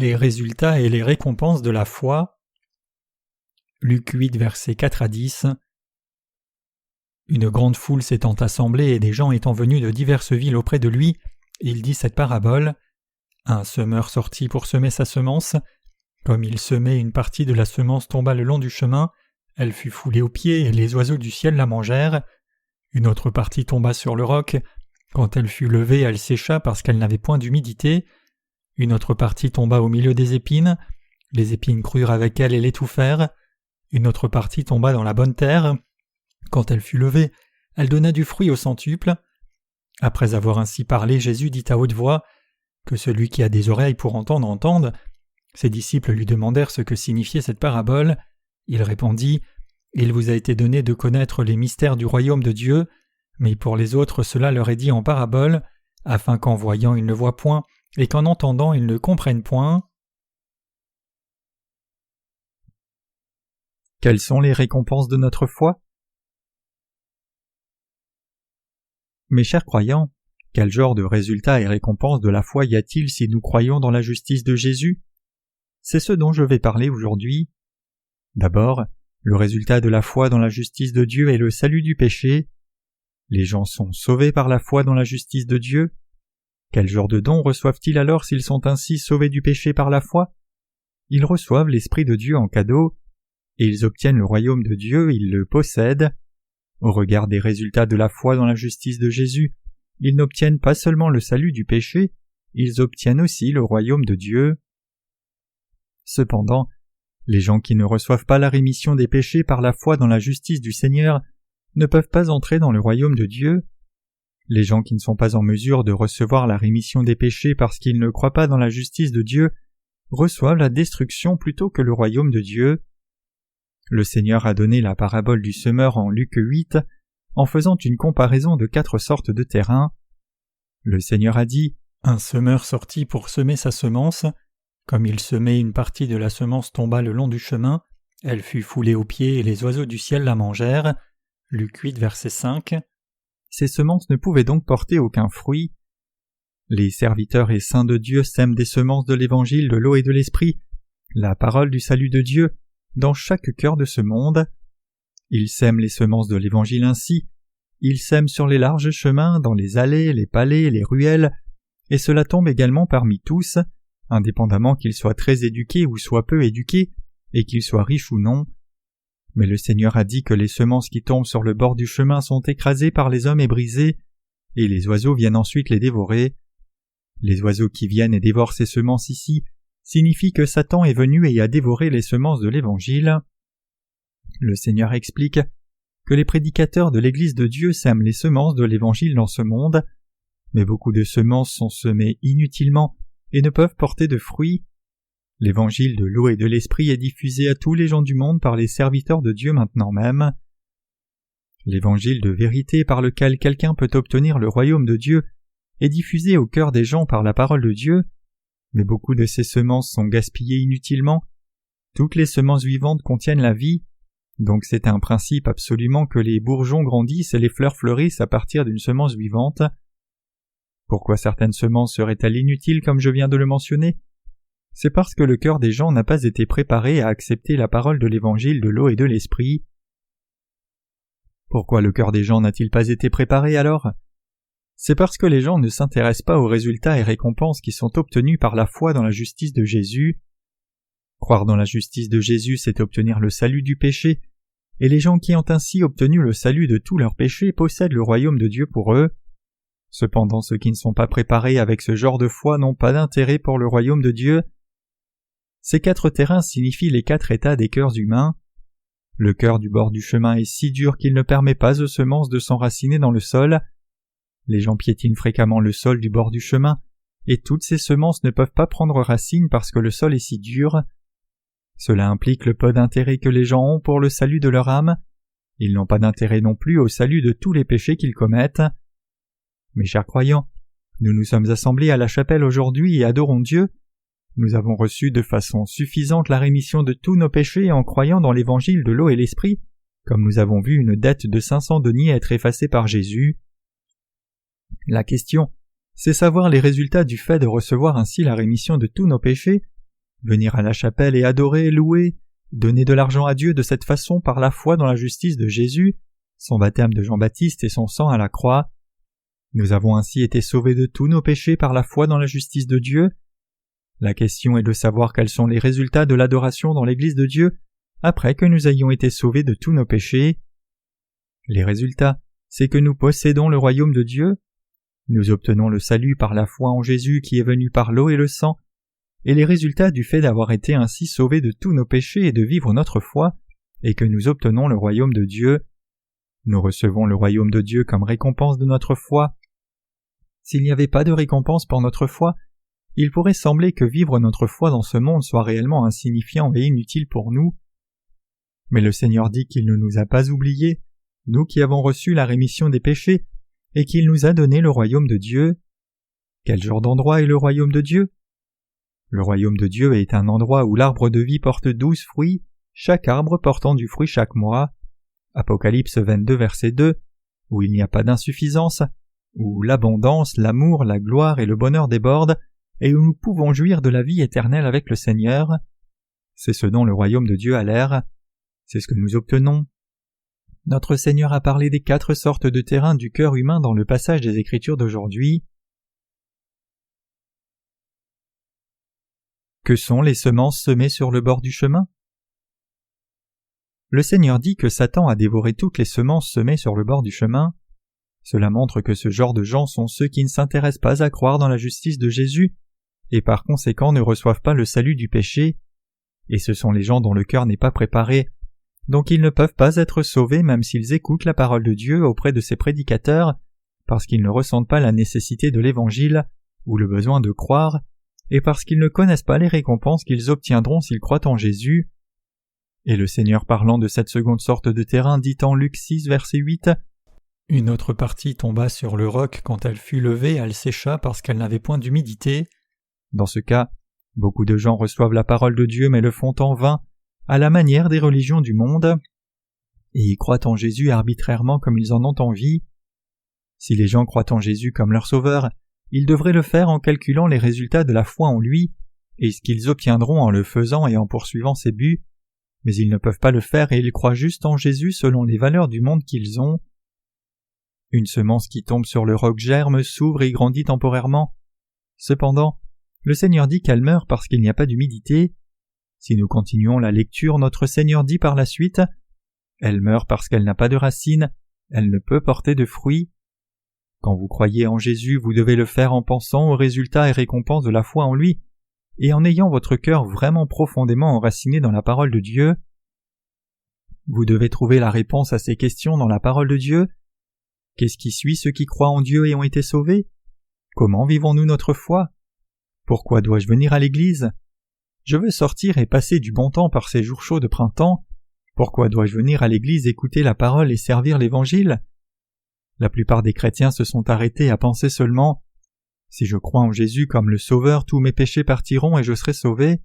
Les résultats et les récompenses de la foi. Luc 8, versets 4 à 10. Une grande foule s'étant assemblée et des gens étant venus de diverses villes auprès de lui, il dit cette parabole. Un semeur sortit pour semer sa semence. Comme il semait, une partie de la semence tomba le long du chemin, elle fut foulée aux pieds et les oiseaux du ciel la mangèrent. Une autre partie tomba sur le roc. Quand elle fut levée, elle sécha parce qu'elle n'avait point d'humidité. Une autre partie tomba au milieu des épines. Les épines crurent avec elle et l'étouffèrent. Une autre partie tomba dans la bonne terre. Quand elle fut levée, elle donna du fruit au centuple. Après avoir ainsi parlé, Jésus dit à haute voix « Que celui qui a des oreilles pour entendre, entende ». Ses disciples lui demandèrent ce que signifiait cette parabole. Il répondit « Il vous a été donné de connaître les mystères du royaume de Dieu, mais pour les autres cela leur est dit en parabole, afin qu'en voyant ils ne voient point, et qu'en entendant ils ne comprennent point. » Quelles sont les récompenses de notre foi? Mes chers croyants, quel genre de résultats et récompenses de la foi y a-t-il si nous croyons dans la justice de Jésus? C'est ce dont je vais parler aujourd'hui. D'abord, le résultat de la foi dans la justice de Dieu est le salut du péché. Les gens sont sauvés par la foi dans la justice de Dieu. Quel genre de dons reçoivent-ils alors s'ils sont ainsi sauvés du péché par la foi? Ils reçoivent l'Esprit de Dieu en cadeau, et ils obtiennent le royaume de Dieu, ils le possèdent. Au regard des résultats de la foi dans la justice de Jésus, ils n'obtiennent pas seulement le salut du péché, ils obtiennent aussi le royaume de Dieu. Cependant, les gens qui ne reçoivent pas la rémission des péchés par la foi dans la justice du Seigneur ne peuvent pas entrer dans le royaume de Dieu. Les gens qui ne sont pas en mesure de recevoir la rémission des péchés parce qu'ils ne croient pas dans la justice de Dieu reçoivent la destruction plutôt que le royaume de Dieu. Le Seigneur a donné la parabole du semeur en Luc 8 en faisant une comparaison de 4 sortes de terrains. Le Seigneur a dit « Un semeur sortit pour semer sa semence. Comme il semait, une partie de la semence tomba le long du chemin, elle fut foulée aux pieds et les oiseaux du ciel la mangèrent. » Luc 8, verset 5. Ces semences ne pouvaient donc porter aucun fruit. Les serviteurs et saints de Dieu sèment des semences de l'évangile de l'eau et de l'esprit, la parole du salut de Dieu, dans chaque cœur de ce monde. Ils sèment les semences de l'évangile ainsi, ils sèment sur les larges chemins, dans les allées, les palais, les ruelles, et cela tombe également parmi tous, indépendamment qu'ils soient très éduqués ou soient peu éduqués, et qu'ils soient riches ou non. Mais le Seigneur a dit que les semences qui tombent sur le bord du chemin sont écrasées par les hommes et brisées, et les oiseaux viennent ensuite les dévorer. Les oiseaux qui viennent et dévorent ces semences ici signifient que Satan est venu et a dévoré les semences de l'Évangile. Le Seigneur explique que les prédicateurs de l'Église de Dieu sèment les semences de l'Évangile dans ce monde, mais beaucoup de semences sont semées inutilement et ne peuvent porter de fruits. L'Évangile de l'eau et de l'Esprit est diffusé à tous les gens du monde par les serviteurs de Dieu maintenant même. L'Évangile de vérité par lequel quelqu'un peut obtenir le royaume de Dieu est diffusé au cœur des gens par la parole de Dieu, mais beaucoup de ces semences sont gaspillées inutilement. Toutes les semences vivantes contiennent la vie, donc c'est un principe absolument que les bourgeons grandissent et les fleurs fleurissent à partir d'une semence vivante. Pourquoi certaines semences seraient-elles inutiles comme je viens de le mentionner? C'est parce que le cœur des gens n'a pas été préparé à accepter la parole de l'Évangile de l'eau et de l'Esprit. Pourquoi le cœur des gens n'a-t-il pas été préparé alors? C'est parce que les gens ne s'intéressent pas aux résultats et récompenses qui sont obtenus par la foi dans la justice de Jésus. Croire dans la justice de Jésus, c'est obtenir le salut du péché, et les gens qui ont ainsi obtenu le salut de tous leurs péchés possèdent le royaume de Dieu pour eux. Cependant, ceux qui ne sont pas préparés avec ce genre de foi n'ont pas d'intérêt pour le royaume de Dieu. Ces 4 terrains signifient les 4 états des cœurs humains. Le cœur du bord du chemin est si dur qu'il ne permet pas aux semences de s'enraciner dans le sol. Les gens piétinent fréquemment le sol du bord du chemin, et toutes ces semences ne peuvent pas prendre racine parce que le sol est si dur. Cela implique le peu d'intérêt que les gens ont pour le salut de leur âme. Ils n'ont pas d'intérêt non plus au salut de tous les péchés qu'ils commettent. Mes chers croyants, nous nous sommes assemblés à la chapelle aujourd'hui et adorons Dieu. Nous avons reçu de façon suffisante la rémission de tous nos péchés en croyant dans l'évangile de l'eau et l'esprit, comme nous avons vu une dette de 500 deniers être effacée par Jésus. La question, c'est savoir les résultats du fait de recevoir ainsi la rémission de tous nos péchés, venir à la chapelle et adorer, louer, donner de l'argent à Dieu de cette façon par la foi dans la justice de Jésus, son baptême de Jean-Baptiste et son sang à la croix. Nous avons ainsi été sauvés de tous nos péchés par la foi dans la justice de Dieu. La question est de savoir quels sont les résultats de l'adoration dans l'Église de Dieu après que nous ayons été sauvés de tous nos péchés. Les résultats, c'est que nous possédons le royaume de Dieu. Nous obtenons le salut par la foi en Jésus qui est venu par l'eau et le sang, et les résultats du fait d'avoir été ainsi sauvés de tous nos péchés et de vivre notre foi, et que nous obtenons le royaume de Dieu. Nous recevons le royaume de Dieu comme récompense de notre foi. S'il n'y avait pas de récompense pour notre foi, il pourrait sembler que vivre notre foi dans ce monde soit réellement insignifiant et inutile pour nous. Mais le Seigneur dit qu'il ne nous a pas oubliés, nous qui avons reçu la rémission des péchés, et qu'il nous a donné le royaume de Dieu. Quel genre d'endroit est le royaume de Dieu? Le royaume de Dieu est un endroit où l'arbre de vie porte 12 fruits, chaque arbre portant du fruit chaque mois. Apocalypse 22, verset 2, où il n'y a pas d'insuffisance, où l'abondance, l'amour, la gloire et le bonheur débordent, et où nous pouvons jouir de la vie éternelle avec le Seigneur. C'est ce dont le royaume de Dieu a l'air. C'est ce que nous obtenons. Notre Seigneur a parlé des 4 sortes de terrains du cœur humain dans le passage des Écritures d'aujourd'hui. Que sont les semences semées sur le bord du chemin? Le Seigneur dit que Satan a dévoré toutes les semences semées sur le bord du chemin. Cela montre que ce genre de gens sont ceux qui ne s'intéressent pas à croire dans la justice de Jésus, et par conséquent ne reçoivent pas le salut du péché, et ce sont les gens dont le cœur n'est pas préparé, donc ils ne peuvent pas être sauvés même s'ils écoutent la parole de Dieu auprès de ses prédicateurs, parce qu'ils ne ressentent pas la nécessité de l'Évangile, ou le besoin de croire, et parce qu'ils ne connaissent pas les récompenses qu'ils obtiendront s'ils croient en Jésus. Et le Seigneur parlant de cette seconde sorte de terrain dit en Luc 6, verset 8, « Une autre partie tomba sur le roc, quand elle fut levée, elle sécha parce qu'elle n'avait point d'humidité. » Dans ce cas, beaucoup de gens reçoivent la parole de Dieu mais le font en vain, à la manière des religions du monde, et ils croient en Jésus arbitrairement comme ils en ont envie. Si les gens croient en Jésus comme leur sauveur, ils devraient le faire en calculant les résultats de la foi en lui, et ce qu'ils obtiendront en le faisant et en poursuivant ses buts, mais ils ne peuvent pas le faire et ils croient juste en Jésus selon les valeurs du monde qu'ils ont. Une semence qui tombe sur le roc germe, s'ouvre et grandit temporairement. Cependant, le Seigneur dit qu'elle meurt parce qu'il n'y a pas d'humidité. Si nous continuons la lecture, notre Seigneur dit par la suite « Elle meurt parce qu'elle n'a pas de racines, elle ne peut porter de fruits. » Quand vous croyez en Jésus, vous devez le faire en pensant aux résultats et récompenses de la foi en lui, et en ayant votre cœur vraiment profondément enraciné dans la parole de Dieu. Vous devez trouver la réponse à ces questions dans la parole de Dieu. Qu'est-ce qui suit ceux qui croient en Dieu et ont été sauvés? Comment vivons-nous notre foi? Pourquoi dois-je venir à l'Église? Je veux sortir et passer du bon temps par ces jours chauds de printemps. Pourquoi dois-je venir à l'Église écouter la parole et servir l'Évangile? La plupart des chrétiens se sont arrêtés à penser seulement « Si je crois en Jésus comme le Sauveur, tous mes péchés partiront et je serai sauvé. »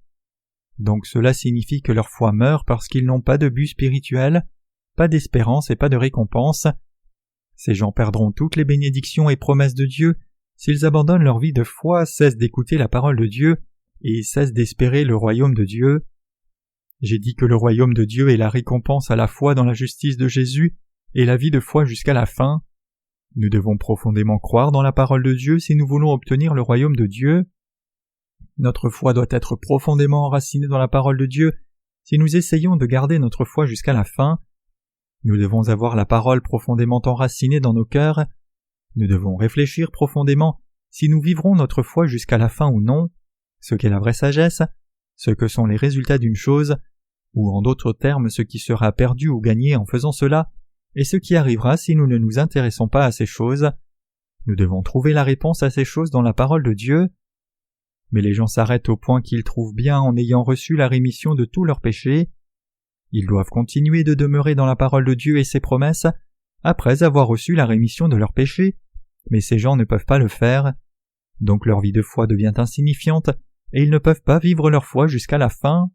Donc cela signifie que leur foi meurt parce qu'ils n'ont pas de but spirituel, pas d'espérance et pas de récompense. Ces gens perdront toutes les bénédictions et promesses de Dieu s'ils abandonnent leur vie de foi, cessent d'écouter la parole de Dieu et cessent d'espérer le royaume de Dieu. J'ai dit que le royaume de Dieu est la récompense à la foi dans la justice de Jésus et la vie de foi jusqu'à la fin. Nous devons profondément croire dans la parole de Dieu si nous voulons obtenir le royaume de Dieu. Notre foi doit être profondément enracinée dans la parole de Dieu si nous essayons de garder notre foi jusqu'à la fin. Nous devons avoir la parole profondément enracinée dans nos cœurs. Nous devons réfléchir profondément si nous vivrons notre foi jusqu'à la fin ou non, ce qu'est la vraie sagesse, ce que sont les résultats d'une chose, ou en d'autres termes ce qui sera perdu ou gagné en faisant cela, et ce qui arrivera si nous ne nous intéressons pas à ces choses. Nous devons trouver la réponse à ces choses dans la parole de Dieu. Mais les gens s'arrêtent au point qu'ils trouvent bien en ayant reçu la rémission de tous leurs péchés. Ils doivent continuer de demeurer dans la parole de Dieu et ses promesses après avoir reçu la rémission de leurs péchés, mais ces gens ne peuvent pas le faire. Donc leur vie de foi devient insignifiante et ils ne peuvent pas vivre leur foi jusqu'à la fin.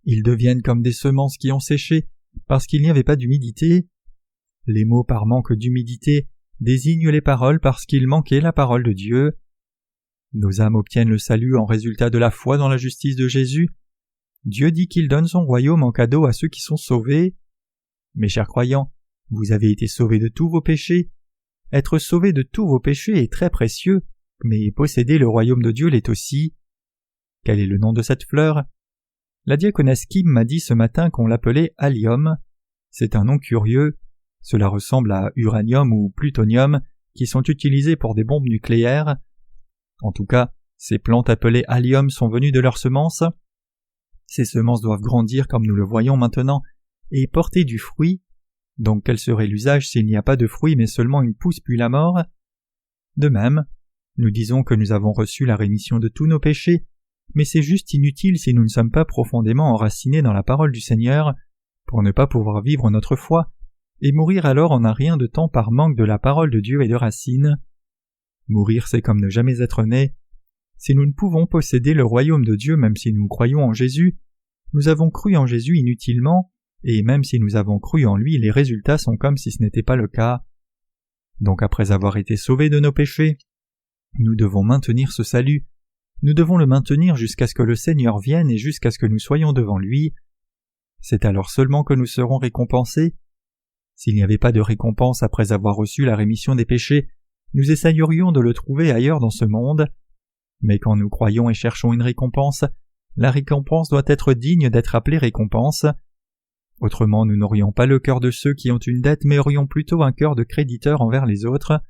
Ils deviennent comme des semences qui ont séché parce qu'il n'y avait pas d'humidité. Les mots par manque d'humidité désignent les paroles parce qu'il manquait la parole de Dieu. Nos âmes obtiennent le salut en résultat de la foi dans la justice de Jésus. Dieu dit qu'il donne son royaume en cadeau à ceux qui sont sauvés. Mes chers croyants, vous avez été sauvés de tous vos péchés. Être sauvé de tous vos péchés est très précieux, mais posséder le royaume de Dieu l'est aussi. Quel est le nom de cette fleur? La diaconesse Kim m'a dit ce matin qu'on l'appelait allium. C'est un nom curieux. Cela ressemble à uranium ou plutonium, qui sont utilisés pour des bombes nucléaires. En tout cas, ces plantes appelées allium sont venues de leurs semences. Ces semences doivent grandir comme nous le voyons maintenant et porter du fruit. Donc quel serait l'usage s'il n'y a pas de fruit mais seulement une pousse puis la mort? De même, nous disons que nous avons reçu la rémission de tous nos péchés, mais c'est juste inutile si nous ne sommes pas profondément enracinés dans la parole du Seigneur pour ne pas pouvoir vivre notre foi, et mourir alors en un rien de temps par manque de la parole de Dieu et de racines. Mourir, c'est comme ne jamais être né. Si nous ne pouvons posséder le royaume de Dieu même si nous croyons en Jésus, nous avons cru en Jésus inutilement, et même si nous avons cru en lui, les résultats sont comme si ce n'était pas le cas. Donc après avoir été sauvés de nos péchés, nous devons maintenir ce salut. Nous devons le maintenir jusqu'à ce que le Seigneur vienne et jusqu'à ce que nous soyons devant lui. C'est alors seulement que nous serons récompensés. S'il n'y avait pas de récompense après avoir reçu la rémission des péchés, nous essayerions de le trouver ailleurs dans ce monde. Mais quand nous croyons et cherchons une récompense, la récompense doit être digne d'être appelée récompense. Autrement, nous n'aurions pas le cœur de ceux qui ont une dette, mais aurions plutôt un cœur de créditeur envers les autres.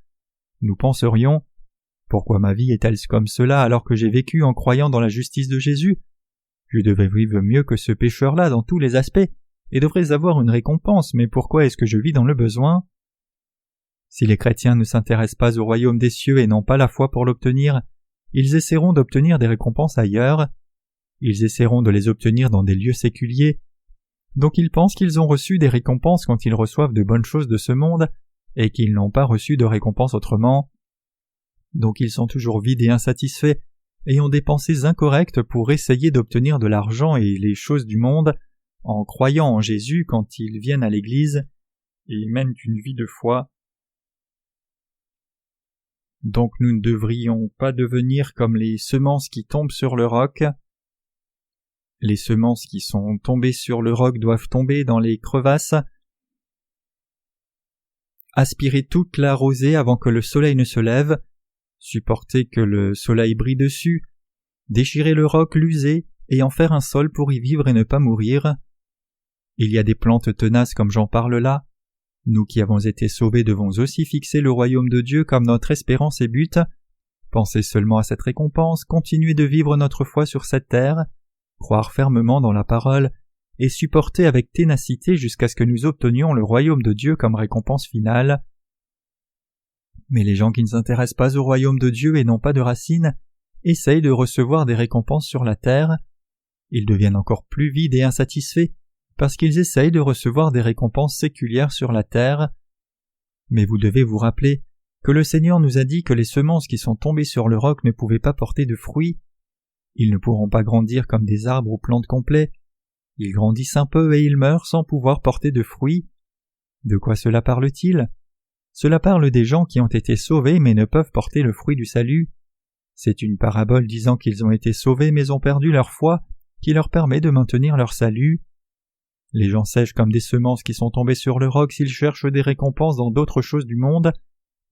Nous penserions « Pourquoi ma vie est-elle comme cela alors que j'ai vécu en croyant dans la justice de Jésus? Je devais vivre mieux que ce pécheur-là dans tous les aspects, et devrais avoir une récompense, mais pourquoi est-ce que je vis dans le besoin ?» Si les chrétiens ne s'intéressent pas au royaume des cieux et n'ont pas la foi pour l'obtenir, ils essaieront d'obtenir des récompenses ailleurs. Ils essaieront de les obtenir dans des lieux séculiers. Donc ils pensent qu'ils ont reçu des récompenses quand ils reçoivent de bonnes choses de ce monde, et qu'ils n'ont pas reçu de récompense autrement. Donc ils sont toujours vides et insatisfaits, et ont des pensées incorrectes pour essayer d'obtenir de l'argent et les choses du monde, en croyant en Jésus quand ils viennent à l'Église, et ils mènent une vie de foi. Donc nous ne devrions pas devenir comme les semences qui tombent sur le roc. Les semences qui sont tombées sur le roc doivent tomber dans les crevasses, aspirer toute la rosée avant que le soleil ne se lève, supporter que le soleil brille dessus, déchirer le roc, l'user, et en faire un sol pour y vivre et ne pas mourir. Il y a des plantes tenaces comme j'en parle là. Nous qui avons été sauvés devons aussi fixer le royaume de Dieu comme notre espérance et but. Penser seulement à cette récompense, continuer de vivre notre foi sur cette terre, croire fermement dans la parole, et supporter avec ténacité jusqu'à ce que nous obtenions le royaume de Dieu comme récompense finale. Mais les gens qui ne s'intéressent pas au royaume de Dieu et n'ont pas de racines, essayent de recevoir des récompenses sur la terre. Ils deviennent encore plus vides et insatisfaits, parce qu'ils essayent de recevoir des récompenses séculières sur la terre. Mais vous devez vous rappeler que le Seigneur nous a dit que les semences qui sont tombées sur le roc ne pouvaient pas porter de fruits. Ils ne pourront pas grandir comme des arbres ou plantes complets. Ils grandissent un peu et ils meurent sans pouvoir porter de fruits. De quoi cela parle-t-il? Cela parle des gens qui ont été sauvés mais ne peuvent porter le fruit du salut. C'est une parabole disant qu'ils ont été sauvés mais ont perdu leur foi, qui leur permet de maintenir leur salut. Les gens sèchent comme des semences qui sont tombées sur le roc s'ils cherchent des récompenses dans d'autres choses du monde,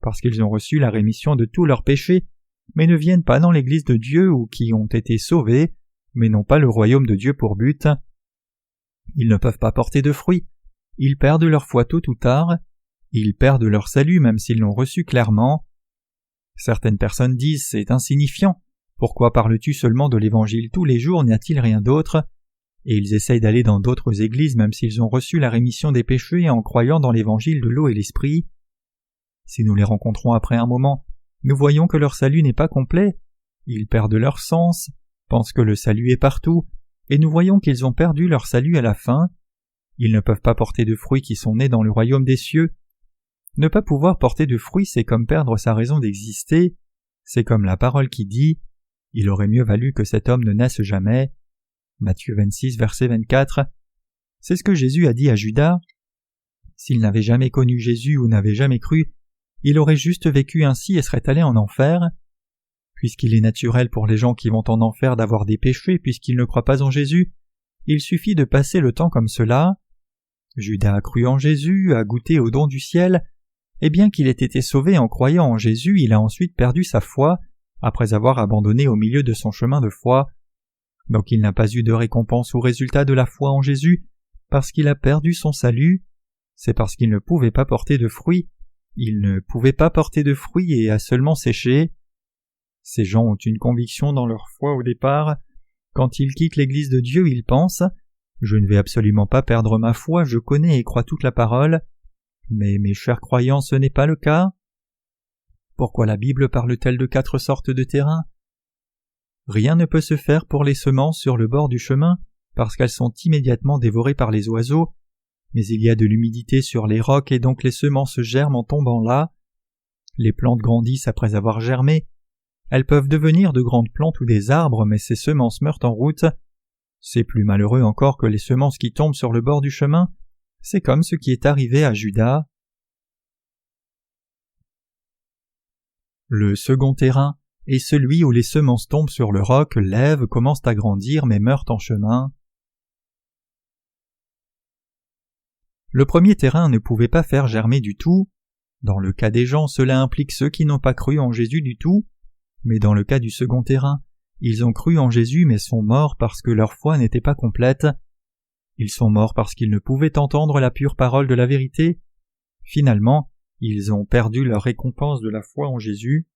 parce qu'ils ont reçu la rémission de tous leurs péchés, mais ne viennent pas dans l'Église de Dieu ou qui ont été sauvés, mais n'ont pas le royaume de Dieu pour but. Ils ne peuvent pas porter de fruits, ils perdent leur foi tôt ou tard, ils perdent leur salut même s'ils l'ont reçu clairement. Certaines personnes disent « c'est insignifiant, pourquoi parles-tu seulement de l'Évangile tous les jours, n'y a-t-il rien d'autre ?» Et ils essayent d'aller dans d'autres églises même s'ils ont reçu la rémission des péchés en croyant dans l'Évangile de l'eau et l'Esprit. Si nous les rencontrons après un moment, nous voyons que leur salut n'est pas complet, ils perdent leur sens, pensent que le salut est partout, et nous voyons qu'ils ont perdu leur salut à la fin. Ils ne peuvent pas porter de fruits qui sont nés dans le royaume des cieux. Ne pas pouvoir porter de fruits, c'est comme perdre sa raison d'exister. C'est comme la parole qui dit « Il aurait mieux valu que cet homme ne naisse jamais ». Matthieu 26, verset 24. C'est ce que Jésus a dit à Judas. S'il n'avait jamais connu Jésus ou n'avait jamais cru, il aurait juste vécu ainsi et serait allé en enfer. Puisqu'il est naturel pour les gens qui vont en enfer d'avoir des péchés puisqu'ils ne croient pas en Jésus, il suffit de passer le temps comme cela. Judas a cru en Jésus, a goûté au don du ciel, et bien qu'il ait été sauvé en croyant en Jésus, il a ensuite perdu sa foi, après avoir abandonné au milieu de son chemin de foi. Donc il n'a pas eu de récompense au résultat de la foi en Jésus, parce qu'il a perdu son salut. C'est parce qu'il ne pouvait pas porter de fruits. Il ne pouvait pas porter de fruits et a seulement séché. Ces gens ont une conviction dans leur foi au départ. Quand ils quittent l'Église de Dieu, ils pensent « Je ne vais absolument pas perdre ma foi, je connais et crois toute la parole. » Mais mes chers croyants, ce n'est pas le cas. Pourquoi la Bible parle-t-elle de 4 sortes de terrains? Rien ne peut se faire pour les semences sur le bord du chemin, parce qu'elles sont immédiatement dévorées par les oiseaux, mais il y a de l'humidité sur les rocs et donc les semences germent en tombant là. Les plantes grandissent après avoir germé. Elles peuvent devenir de grandes plantes ou des arbres, mais ces semences meurent en route. C'est plus malheureux encore que les semences qui tombent sur le bord du chemin. C'est comme ce qui est arrivé à Judas. Le second terrain est celui où les semences tombent sur le roc, lèvent, commencent à grandir mais meurent en chemin. Le premier terrain ne pouvait pas faire germer du tout. Dans le cas des gens, cela implique ceux qui n'ont pas cru en Jésus du tout. Mais dans le cas du second terrain, ils ont cru en Jésus mais sont morts parce que leur foi n'était pas complète. Ils sont morts parce qu'ils ne pouvaient entendre la pure parole de la vérité. Finalement, ils ont perdu leur récompense de la foi en Jésus.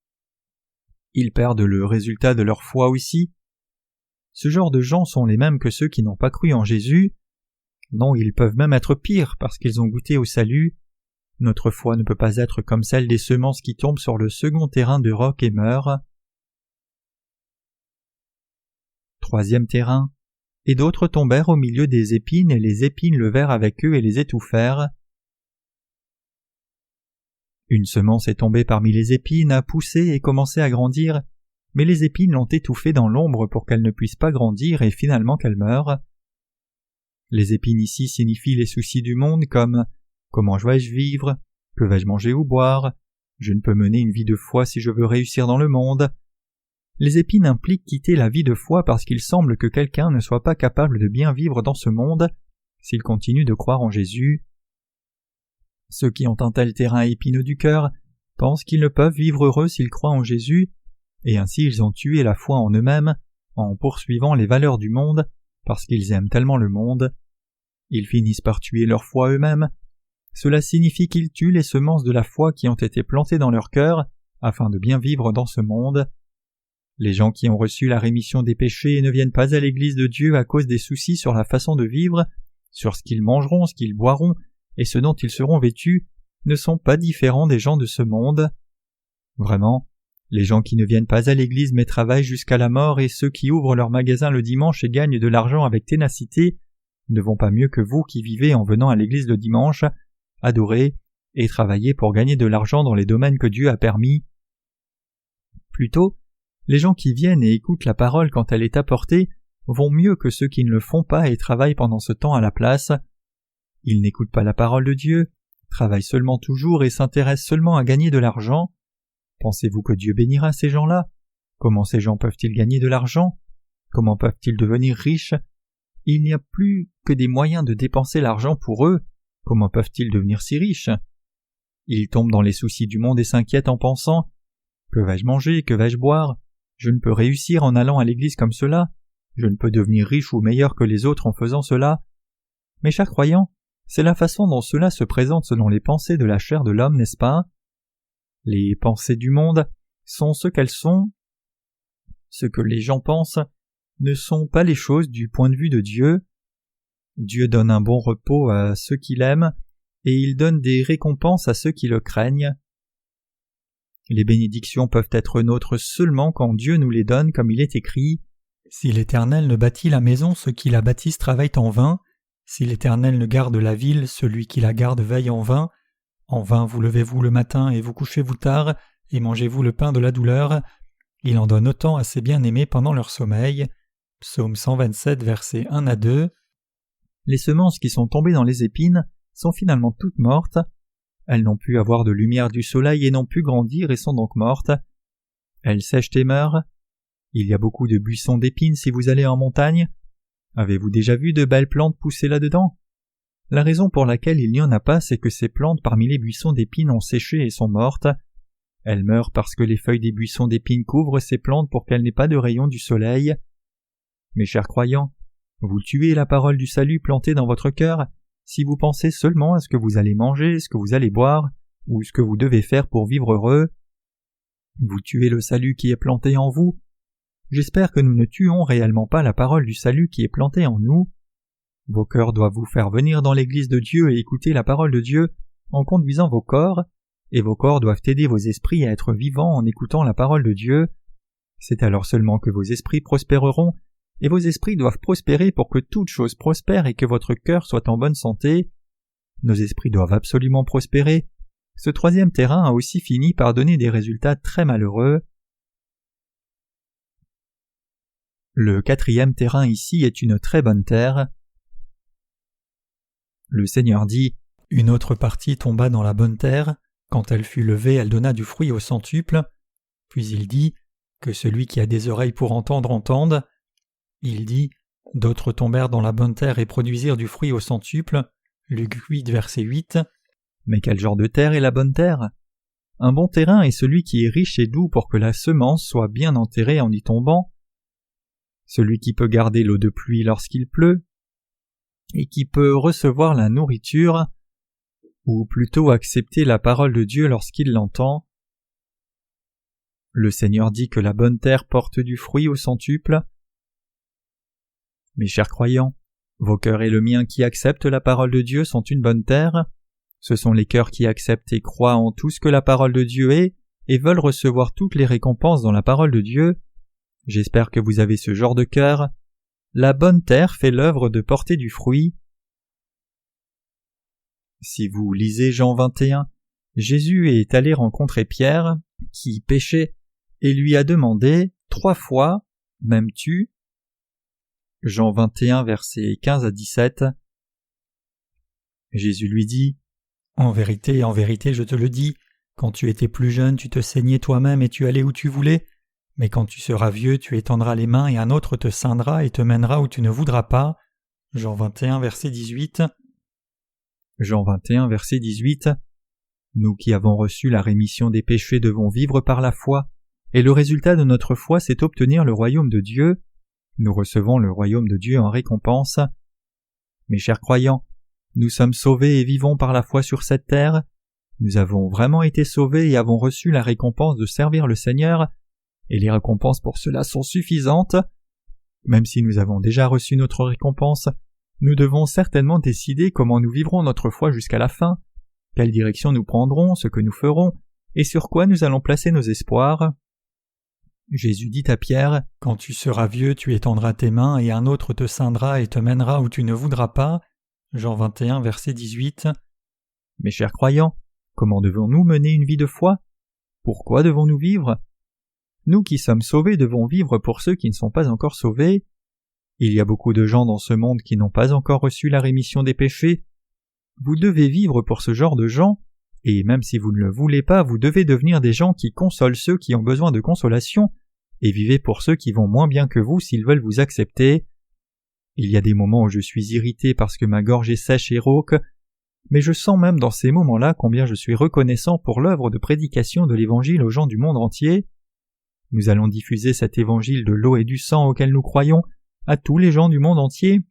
Ils perdent le résultat de leur foi aussi. Ce genre de gens sont les mêmes que ceux qui n'ont pas cru en Jésus. Non, ils peuvent même être pires parce qu'ils ont goûté au salut. Notre foi ne peut pas être comme celle des semences qui tombent sur le second terrain de roc et meurent. Troisième terrain. Et d'autres tombèrent au milieu des épines, et les épines levèrent avec eux et les étouffèrent. Une semence est tombée parmi les épines, a poussé et commencé à grandir, mais les épines l'ont étouffée dans l'ombre pour qu'elle ne puisse pas grandir et finalement qu'elle meure. Les épines ici signifient les soucis du monde comme « Comment vais-je vivre ? Que vais-je manger ou boire ? Je ne peux mener une vie de foi si je veux réussir dans le monde. » Les épines impliquent quitter la vie de foi parce qu'il semble que quelqu'un ne soit pas capable de bien vivre dans ce monde s'il continue de croire en Jésus. Ceux qui ont un tel terrain épineux du cœur pensent qu'ils ne peuvent vivre heureux s'ils croient en Jésus, et ainsi ils ont tué la foi en eux-mêmes en poursuivant les valeurs du monde parce qu'ils aiment tellement le monde. Ils finissent par tuer leur foi eux-mêmes. Cela signifie qu'ils tuent les semences de la foi qui ont été plantées dans leur cœur afin de bien vivre dans ce monde. Les gens qui ont reçu la rémission des péchés et ne viennent pas à l'Église de Dieu à cause des soucis sur la façon de vivre, sur ce qu'ils mangeront, ce qu'ils boiront et ce dont ils seront vêtus, ne sont pas différents des gens de ce monde. Vraiment, les gens qui ne viennent pas à l'Église mais travaillent jusqu'à la mort et ceux qui ouvrent leur magasin le dimanche et gagnent de l'argent avec ténacité ne vont pas mieux que vous qui vivez en venant à l'Église le dimanche, adorer et travailler pour gagner de l'argent dans les domaines que Dieu a permis. Plutôt, les gens qui viennent et écoutent la parole quand elle est apportée vont mieux que ceux qui ne le font pas et travaillent pendant ce temps à la place. Ils n'écoutent pas la parole de Dieu, travaillent seulement toujours et s'intéressent seulement à gagner de l'argent. Pensez-vous que Dieu bénira ces gens-là? Comment ces gens peuvent-ils gagner de l'argent? Comment peuvent-ils devenir riches? Il n'y a plus que des moyens de dépenser l'argent pour eux. Comment peuvent-ils devenir si riches? Ils tombent dans les soucis du monde et s'inquiètent en pensant « Que vais-je manger? Que vais-je boire? Je ne peux réussir en allant à l'église comme cela. Je ne peux devenir riche ou meilleur que les autres en faisant cela. » Mes chers croyants, c'est la façon dont cela se présente selon les pensées de la chair de l'homme, n'est-ce pas? Les pensées du monde sont ce qu'elles sont. Ce que les gens pensent ne sont pas les choses du point de vue de Dieu. Dieu donne un bon repos à ceux qui l'aiment, et il donne des récompenses à ceux qui le craignent. Les bénédictions peuvent être nôtres seulement quand Dieu nous les donne comme il est écrit. Si l'Éternel ne bâtit la maison, ceux qui la bâtissent travaillent en vain. Si l'Éternel ne garde la ville, celui qui la garde veille en vain. En vain vous levez-vous le matin et vous couchez-vous tard, et mangez-vous le pain de la douleur. Il en donne autant à ses bien-aimés pendant leur sommeil. Psaume 127, versets 1 à 2. Les semences qui sont tombées dans les épines sont finalement toutes mortes. Elles n'ont pu avoir de lumière du soleil et n'ont pu grandir et sont donc mortes. elles sèchent et meurent. Il y a beaucoup de buissons d'épines si vous allez en montagne. Avez-vous déjà vu de belles plantes pousser là-dedans? La raison pour laquelle il n'y en a pas, c'est que ces plantes parmi les buissons d'épines ont séché et sont mortes. Elles meurent parce que les feuilles des buissons d'épines couvrent ces plantes pour qu'elles n'aient pas de rayons du soleil. Mes chers croyants, vous tuez la parole du salut plantée dans votre cœur si vous pensez seulement à ce que vous allez manger, ce que vous allez boire, ou ce que vous devez faire pour vivre heureux. Vous tuez le salut qui est planté en vous. J'espère que nous ne tuons réellement pas la parole du salut qui est plantée en nous. Vos cœurs doivent vous faire venir dans l'Église de Dieu et écouter la parole de Dieu en conduisant vos corps, et vos corps doivent aider vos esprits à être vivants en écoutant la parole de Dieu. C'est alors seulement que vos esprits prospéreront, et vos esprits doivent prospérer pour que toute chose prospère et que votre cœur soit en bonne santé. Nos esprits doivent absolument prospérer. Ce troisième terrain a aussi fini par donner des résultats très malheureux. Le quatrième terrain ici est une très bonne terre. Le Seigneur dit « Une autre partie tomba dans la bonne terre. Quand elle fut levée, elle donna du fruit au centuple. » Puis il dit « Que celui qui a des oreilles pour entendre, entende. » Il dit « D'autres tombèrent dans la bonne terre et produisirent du fruit au centuple. » Luc 8, verset 8. Mais quel genre de terre est la bonne terre? Un bon terrain est celui qui est riche et doux pour que la semence soit bien enterrée en y tombant. Celui qui peut garder l'eau de pluie lorsqu'il pleut, et qui peut recevoir la nourriture, ou plutôt accepter la parole de Dieu lorsqu'il l'entend. Le Seigneur dit que la bonne terre porte du fruit au centuple. Mes chers croyants, vos cœurs et le mien qui acceptent la parole de Dieu sont une bonne terre. Ce sont les cœurs qui acceptent et croient en tout ce que la parole de Dieu est et veulent recevoir toutes les récompenses dans la parole de Dieu. J'espère que vous avez ce genre de cœur. La bonne terre fait l'œuvre de porter du fruit. Si vous lisez Jean 21, Jésus est allé rencontrer Pierre, qui péchait, et lui a demandé 3 fois « M'aimes-tu » Jean 21, versets 15 à 17. Jésus lui dit « En vérité, je te le dis, quand tu étais plus jeune, tu te saignais toi-même et tu allais où tu voulais. Mais quand tu seras vieux, tu étendras les mains et un autre te ceindra et te mènera où tu ne voudras pas. » Jean 21, verset 18. Jean 21, verset 18. Nous qui avons reçu la rémission des péchés devons vivre par la foi, et le résultat de notre foi, c'est obtenir le royaume de Dieu. Nous recevons le royaume de Dieu en récompense. Mes chers croyants, nous sommes sauvés et vivons par la foi sur cette terre. Nous avons vraiment été sauvés et avons reçu la récompense de servir le Seigneur, et les récompenses pour cela sont suffisantes. Même si nous avons déjà reçu notre récompense, nous devons certainement décider comment nous vivrons notre foi jusqu'à la fin, quelle direction nous prendrons, ce que nous ferons, et sur quoi nous allons placer nos espoirs. Jésus dit à Pierre « Quand tu seras vieux, tu étendras tes mains et un autre te ceindra et te mènera où tu ne voudras pas. » Jean 21, verset 18. Mes chers croyants, comment devons-nous mener une vie de foi? Pourquoi devons-nous vivre? Nous qui sommes sauvés devons vivre pour ceux qui ne sont pas encore sauvés. Il y a beaucoup de gens dans ce monde qui n'ont pas encore reçu la rémission des péchés. Vous devez vivre pour ce genre de gens, et même si vous ne le voulez pas, vous devez devenir des gens qui consolent ceux qui ont besoin de consolation, et vivez pour ceux qui vont moins bien que vous s'ils veulent vous accepter. Il y a des moments où je suis irrité parce que ma gorge est sèche et rauque, mais je sens même dans ces moments-là combien je suis reconnaissant pour l'œuvre de prédication de l'Évangile aux gens du monde entier. Nous allons diffuser cet évangile de l'eau et du sang auquel nous croyons à tous les gens du monde entier,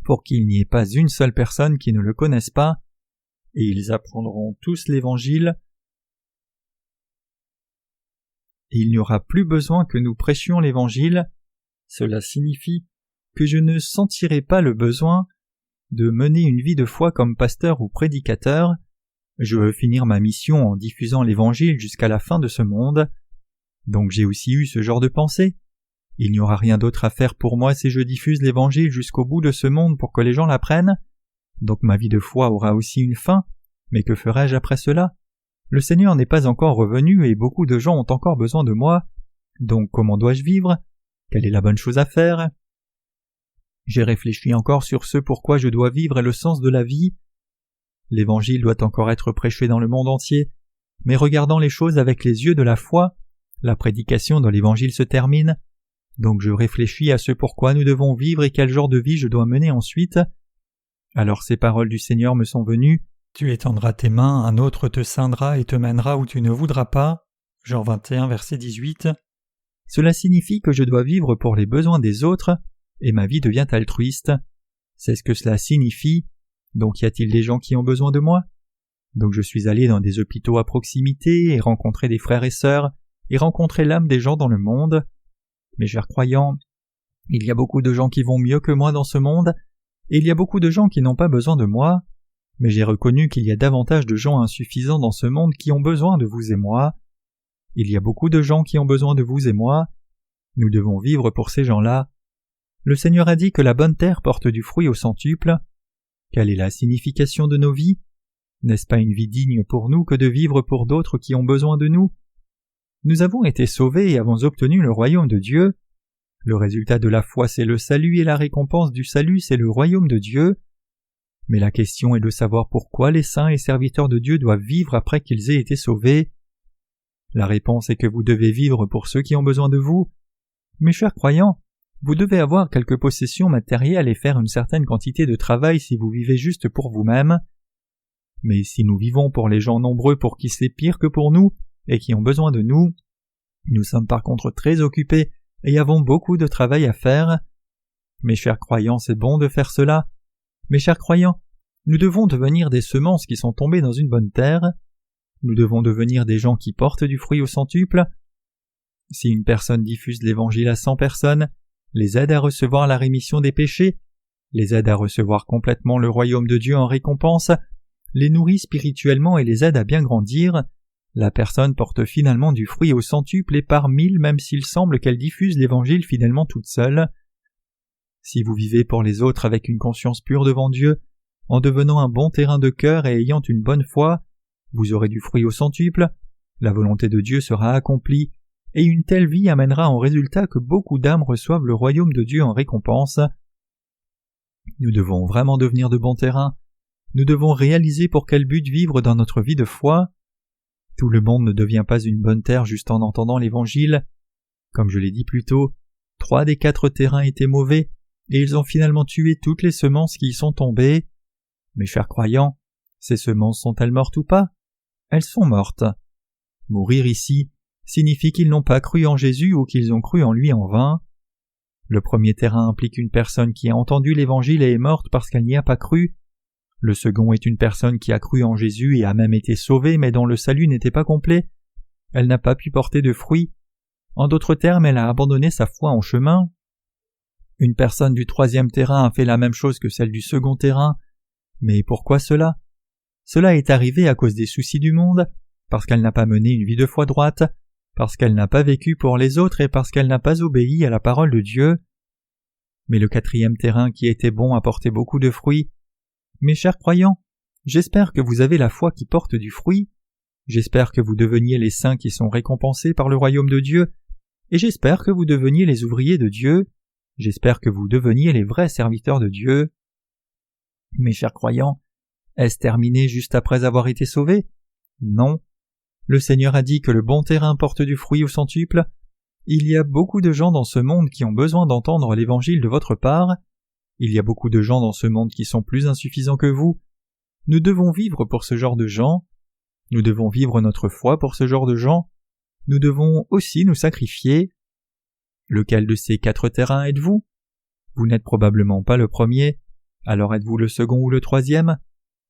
pour qu'il n'y ait pas une seule personne qui ne le connaisse pas, et ils apprendront tous l'évangile. Et il n'y aura plus besoin que nous prêchions l'évangile. Cela signifie que je ne sentirai pas le besoin de mener une vie de foi comme pasteur ou prédicateur. Je veux finir ma mission en diffusant l'évangile jusqu'à la fin de ce monde. Donc j'ai aussi eu ce genre de pensée. Il n'y aura rien d'autre à faire pour moi si je diffuse l'évangile jusqu'au bout de ce monde pour que les gens l'apprennent. Donc ma vie de foi aura aussi une fin, mais que ferai-je après cela? Le Seigneur n'est pas encore revenu et beaucoup de gens ont encore besoin de moi. Donc comment dois-je vivre? Quelle est la bonne chose à faire? J'ai réfléchi encore sur ce pourquoi je dois vivre et le sens de la vie. L'évangile doit encore être prêché dans le monde entier, mais regardant les choses avec les yeux de la foi, La prédication de l'Évangile se termine. Donc je réfléchis à ce pourquoi nous devons vivre et quel genre de vie je dois mener ensuite. Alors ces paroles du Seigneur me sont venues. Tu étendras tes mains, un autre te ceindra et te mènera où tu ne voudras pas. Jean 21, verset 18. Cela signifie que je dois vivre pour les besoins des autres, et ma vie devient altruiste. C'est ce que cela signifie. Donc y a-t-il des gens qui ont besoin de moi? Donc je suis allé dans des hôpitaux à proximité et rencontré des frères et sœurs, et rencontré l'âme des gens dans le monde. Mes chers croyants, il y a beaucoup de gens qui vont mieux que moi dans ce monde, et il y a beaucoup de gens qui n'ont pas besoin de moi, mais j'ai reconnu qu'il y a davantage de gens insuffisants dans ce monde qui ont besoin de vous et moi. Il y a beaucoup de gens qui ont besoin de vous et moi. Nous devons vivre pour ces gens-là. Le Seigneur a dit que la bonne terre porte du fruit au centuple. Quelle est la signification de nos vies? N'est-ce pas une vie digne pour nous que de vivre pour d'autres qui ont besoin de nous? Nous avons été sauvés et avons obtenu le royaume de Dieu. Le résultat de la foi, c'est le salut, et la récompense du salut, c'est le royaume de Dieu. Mais la question est de savoir pourquoi les saints et serviteurs de Dieu doivent vivre après qu'ils aient été sauvés. La réponse est que vous devez vivre pour ceux qui ont besoin de vous. Mes chers croyants, vous devez avoir quelques possessions matérielles et faire une certaine quantité de travail si vous vivez juste pour vous-même. Mais si nous vivons pour les gens nombreux pour qui c'est pire que pour nous et qui ont besoin de nous, nous sommes par contre très occupés et avons beaucoup de travail à faire. Mes chers croyants, c'est bon de faire cela. Mes chers croyants, nous devons devenir des semences qui sont tombées dans une bonne terre. Nous devons devenir des gens qui portent du fruit au centuple. Si une personne diffuse l'Évangile à 100 personnes, les aide à recevoir la rémission des péchés, les aide à recevoir complètement le royaume de Dieu en récompense, les nourrit spirituellement et les aide à bien grandir, la personne porte finalement du fruit au centuple et par 1000 même s'il semble qu'elle diffuse l'Évangile fidèlement toute seule. Si vous vivez pour les autres avec une conscience pure devant Dieu, en devenant un bon terrain de cœur et ayant une bonne foi, vous aurez du fruit au centuple, la volonté de Dieu sera accomplie, et une telle vie amènera en résultat que beaucoup d'âmes reçoivent le royaume de Dieu en récompense. Nous devons vraiment devenir de bons terrains. Nous devons réaliser pour quel but vivre dans notre vie de foi. Tout le monde ne devient pas une bonne terre juste en entendant l'Évangile. Comme je l'ai dit plus tôt, 3 des 4 terrains étaient mauvais, et ils ont finalement tué toutes les semences qui y sont tombées. Mes chers croyants, ces semences sont-elles mortes ou pas? Elles sont mortes. Mourir ici signifie qu'ils n'ont pas cru en Jésus ou qu'ils ont cru en lui en vain. Le premier terrain implique une personne qui a entendu l'Évangile et est morte parce qu'elle n'y a pas cru. Le second est une personne qui a cru en Jésus et a même été sauvée mais dont le salut n'était pas complet. Elle n'a pas pu porter de fruits. En d'autres termes, elle a abandonné sa foi en chemin. Une personne du troisième terrain a fait la même chose que celle du second terrain. Mais pourquoi cela? Cela est arrivé à cause des soucis du monde, parce qu'elle n'a pas mené une vie de foi droite, parce qu'elle n'a pas vécu pour les autres et parce qu'elle n'a pas obéi à la parole de Dieu. Mais le quatrième terrain qui était bon a porté beaucoup de fruits. Mes chers croyants, j'espère que vous avez la foi qui porte du fruit, j'espère que vous deveniez les saints qui sont récompensés par le royaume de Dieu, et j'espère que vous deveniez les ouvriers de Dieu, j'espère que vous deveniez les vrais serviteurs de Dieu. Mes chers croyants, est-ce terminé juste après avoir été sauvés? Non. Le Seigneur a dit que le bon terrain porte du fruit au centuple. Il y a beaucoup de gens dans ce monde qui ont besoin d'entendre l'Évangile de votre part. Il y a beaucoup de gens dans ce monde qui sont plus insuffisants que vous. Nous devons vivre pour ce genre de gens. Nous devons vivre notre foi pour ce genre de gens. Nous devons aussi nous sacrifier. Lequel de ces 4 terrains êtes-vous? Vous n'êtes probablement pas le premier. Alors êtes-vous le second ou le troisième?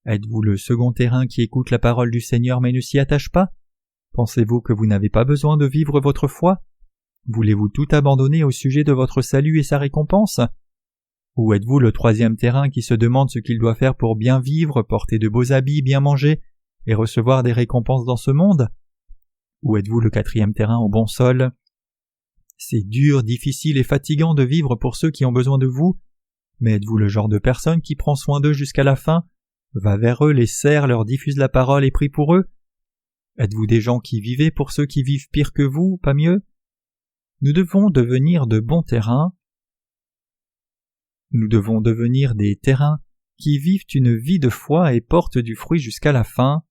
Êtes-vous le second terrain qui écoute la parole du Seigneur mais ne s'y attache pas? Pensez-vous que vous n'avez pas besoin de vivre votre foi? Voulez-vous tout abandonner au sujet de votre salut et sa récompense? Ou êtes-vous le troisième terrain qui se demande ce qu'il doit faire pour bien vivre, porter de beaux habits, bien manger et recevoir des récompenses dans ce monde? Ou êtes-vous le quatrième terrain au bon sol? C'est dur, difficile et fatigant de vivre pour ceux qui ont besoin de vous, mais êtes-vous le genre de personne qui prend soin d'eux jusqu'à la fin, va vers eux, les sert, leur diffuse la parole et prie pour eux? Êtes-vous des gens qui vivez pour ceux qui vivent pire que vous, pas mieux? Nous devons devenir de bons terrains. Nous devons devenir des terrains qui vivent une vie de foi et portent du fruit jusqu'à la fin.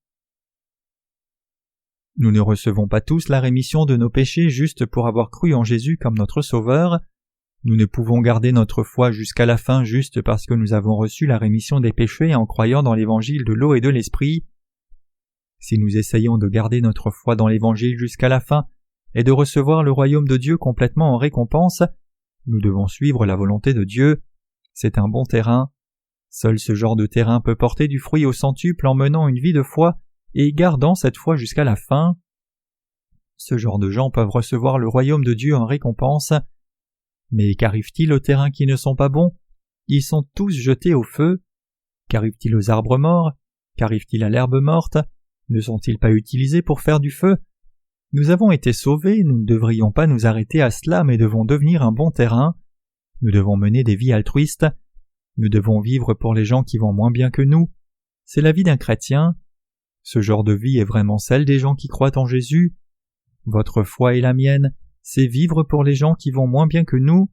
Nous ne recevons pas tous la rémission de nos péchés juste pour avoir cru en Jésus comme notre Sauveur. Nous ne pouvons garder notre foi jusqu'à la fin juste parce que nous avons reçu la rémission des péchés en croyant dans l'évangile de l'eau et de l'esprit. Si nous essayons de garder notre foi dans l'évangile jusqu'à la fin et de recevoir le royaume de Dieu complètement en récompense, nous devons suivre la volonté de Dieu. C'est un bon terrain. Seul ce genre de terrain peut porter du fruit au centuple en menant une vie de foi et gardant cette foi jusqu'à la fin. Ce genre de gens peuvent recevoir le royaume de Dieu en récompense. Mais qu'arrive-t-il aux terrains qui ne sont pas bons? Ils sont tous jetés au feu. Qu'arrive-t-il aux arbres morts? Qu'arrive-t-il à l'herbe morte? Ne sont-ils pas utilisés pour faire du feu? Nous avons été sauvés, nous ne devrions pas nous arrêter à cela, mais devons devenir un bon terrain. Nous devons mener des vies altruistes. Nous devons vivre pour les gens qui vont moins bien que nous. C'est la vie d'un chrétien. Ce genre de vie est vraiment celle des gens qui croient en Jésus. Votre foi et la mienne, c'est vivre pour les gens qui vont moins bien que nous.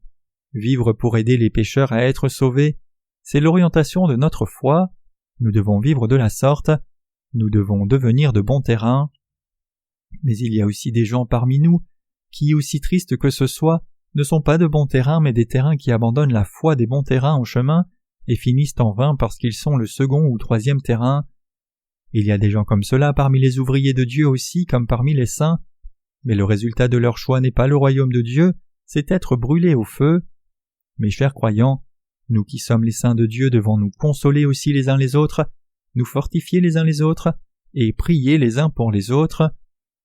Vivre pour aider les pécheurs à être sauvés, c'est l'orientation de notre foi. Nous devons vivre de la sorte. Nous devons devenir de bons terrains. Mais il y a aussi des gens parmi nous qui, aussi tristes que ce soit, ne sont pas de bons terrains mais des terrains qui abandonnent la foi des bons terrains en chemin et finissent en vain parce qu'ils sont le second ou troisième terrain. Il y a des gens comme cela parmi les ouvriers de Dieu aussi comme parmi les saints, mais le résultat de leur choix n'est pas le royaume de Dieu, c'est être brûlés au feu. Mes chers croyants, nous qui sommes les saints de Dieu devons nous consoler aussi les uns les autres, nous fortifier les uns les autres, et prier les uns pour les autres.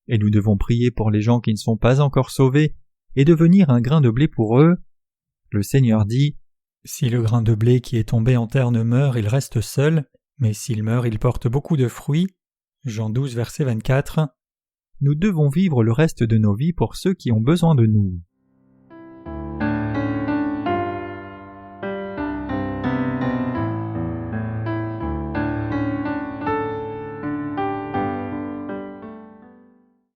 Et nous devons prier pour les gens qui ne sont pas encore sauvés, et devenir un grain de blé pour eux. Le Seigneur dit, « Si le grain de blé qui est tombé en terre ne meurt, il reste seul, mais s'il meurt, il porte beaucoup de fruits. » Jean 12, verset 24. Nous devons vivre le reste de nos vies pour ceux qui ont besoin de nous.